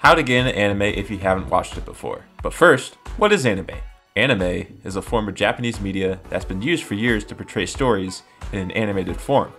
How to get into anime if you haven't watched it before. But first, what is anime? Anime is a form of Japanese media that's been used for years to portray stories in an animated form,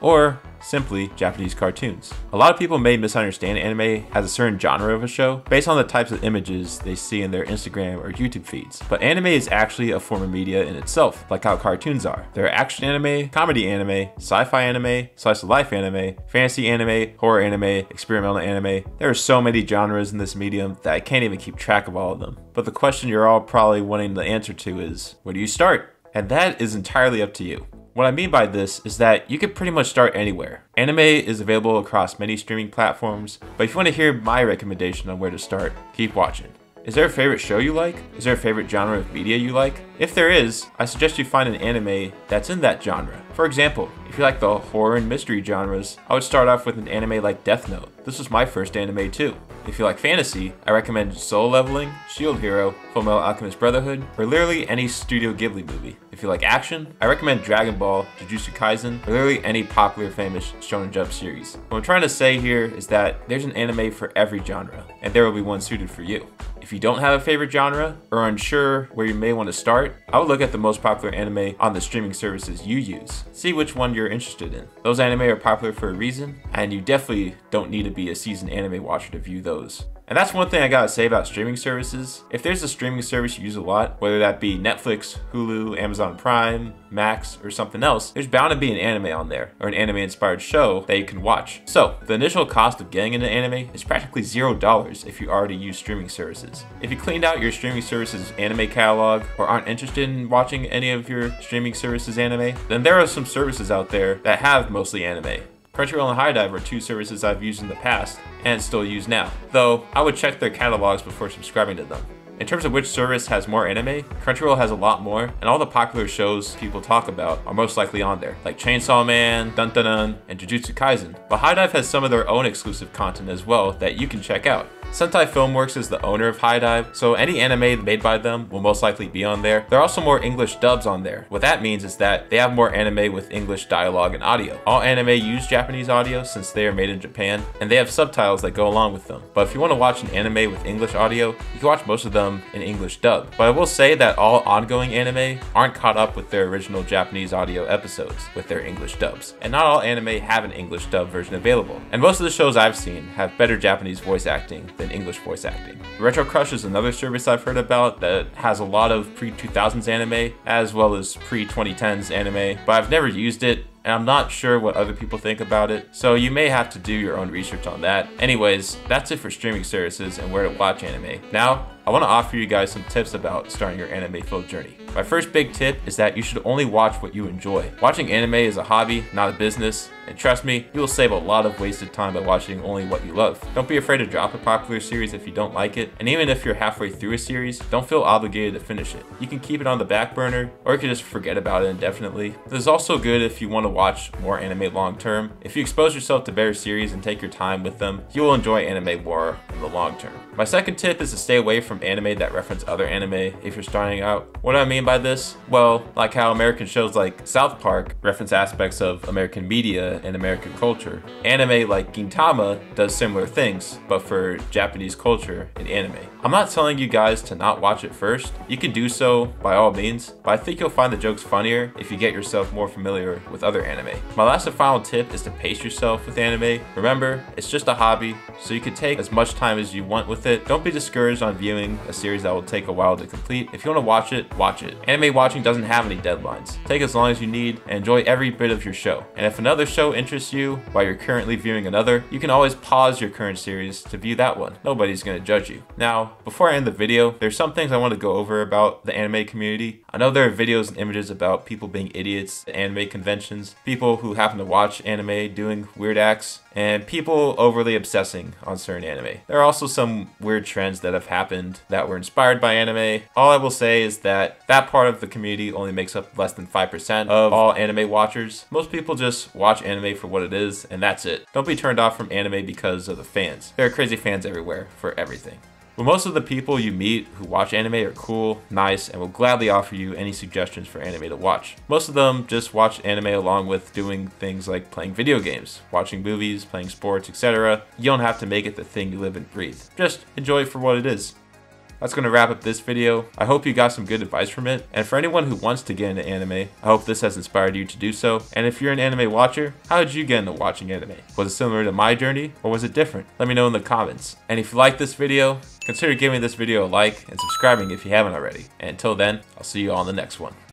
or simply Japanese cartoons. A lot of people may misunderstand anime as a certain genre of a show based on the types of images they see in their Instagram or YouTube feeds. But anime is actually a form of media in itself, like how cartoons are. There are action anime, comedy anime, sci-fi anime, slice of life anime, fantasy anime, horror anime, experimental anime. There are so many genres in this medium that I can't even keep track of all of them. But the question you're all probably wanting the answer to is, where do you start? And that is entirely up to you. What I mean by this is that you can pretty much start anywhere. Anime is available across many streaming platforms, but if you want to hear my recommendation on where to start, keep watching. Is there a favorite show you like? Is there a favorite genre of media you like? If there is, I suggest you find an anime that's in that genre. For example, if you like the horror and mystery genres, I would start off with an anime like Death Note. This was my first anime too. If you like fantasy, I recommend Soul Leveling, Shield Hero, Fullmetal Alchemist Brotherhood, or literally any Studio Ghibli movie. If you like action, I recommend Dragon Ball, Jujutsu Kaisen, or literally any popular famous Shonen Jump series. What I'm trying to say here is that there's an anime for every genre, and there will be one suited for you. If you don't have a favorite genre, or are unsure where you may want to start, I would look at the most popular anime on the streaming services you use. See which one you're interested in. Those anime are popular for a reason, and you definitely don't need to be a seasoned anime watcher to view those. And that's one thing I gotta say about streaming services. If there's a streaming service you use a lot, whether that be Netflix, Hulu, Amazon Prime, Max, or something else, there's bound to be an anime on there, or an anime-inspired show that you can watch. So, the initial cost of getting into anime is practically $0 if you already use streaming services. If you cleaned out your streaming service's anime catalog, or aren't interested in watching any of your streaming services anime, then there are some services out there that have mostly anime. Crunchyroll and HiDive are two services I've used in the past, and still use now, though I would check their catalogs before subscribing to them. In terms of which service has more anime, Crunchyroll has a lot more, and all the popular shows people talk about are most likely on there, like Chainsaw Man, Dun Dun Dun, and Jujutsu Kaisen. But HiDive has some of their own exclusive content as well that you can check out. Sentai Filmworks is the owner of HiDive, so any anime made by them will most likely be on there. There are also more English dubs on there. What that means is that they have more anime with English dialogue and audio. All anime use Japanese audio since they are made in Japan, and they have subtitles that go along with them. But if you want to watch an anime with English audio, you can watch most of them in English dub. But I will say that all ongoing anime aren't caught up with their original Japanese audio episodes with their English dubs. And not all anime have an English dub version available. And most of the shows I've seen have better Japanese voice acting than English voice acting. Retro Crush is another service I've heard about that has a lot of pre-2000s anime as well as pre-2010s anime, but I've never used it, and I'm not sure what other people think about it, so you may have to do your own research on that. Anyways, that's it for streaming services and where to watch anime. Now, I want to offer you guys some tips about starting your anime-filled journey. My first big tip is that you should only watch what you enjoy. Watching anime is a hobby, not a business, and trust me, you will save a lot of wasted time by watching only what you love. Don't be afraid to drop a popular series if you don't like it, and even if you're halfway through a series, don't feel obligated to finish it. You can keep it on the back burner, or you can just forget about it indefinitely. This is also good if you want to watch more anime long term. If you expose yourself to better series and take your time with them, you will enjoy anime more in the long term. My second tip is to stay away from anime that reference other anime if you're starting out. What do I mean by this? Well, like how American shows like South Park reference aspects of American media and American culture. Anime like Gintama does similar things, but for Japanese culture and anime. I'm not telling you guys to not watch it first. You can do so by all means, but I think you'll find the jokes funnier if you get yourself more familiar with other anime. My last and final tip is to pace yourself with anime. Remember, it's just a hobby, so you can take as much time as you want with it. Don't be discouraged on viewing a series that will take a while to complete. If you want to watch it, watch it. Anime watching doesn't have any deadlines. Take as long as you need and enjoy every bit of your show. And if another show interests you while you're currently viewing another, you can always pause your current series to view that one. Nobody's going to judge you. Now, before I end the video, there's some things I want to go over about the anime community. I know there are videos and images about people being idiots at anime conventions, people who happen to watch anime doing weird acts, and people overly obsessing on certain anime. There are also some weird trends that have happened that were inspired by anime. All I will say is that that part of the community only makes up less than 5% of all anime watchers. Most people just watch anime for what it is, and that's it. Don't be turned off from anime because of the fans. There are crazy fans everywhere for everything. But most of the people you meet who watch anime are cool, nice, and will gladly offer you any suggestions for anime to watch. Most of them just watch anime along with doing things like playing video games, watching movies, playing sports, etc. You don't have to make it the thing you live and breathe. Just enjoy it for what it is. That's going to wrap up this video. I hope you got some good advice from it. And for anyone who wants to get into anime, I hope this has inspired you to do so. And if you're an anime watcher, how did you get into watching anime? Was it similar to my journey, or was it different? Let me know in the comments. And if you like this video, consider giving this video a like and subscribing if you haven't already. And until then, I'll see you all in the next one.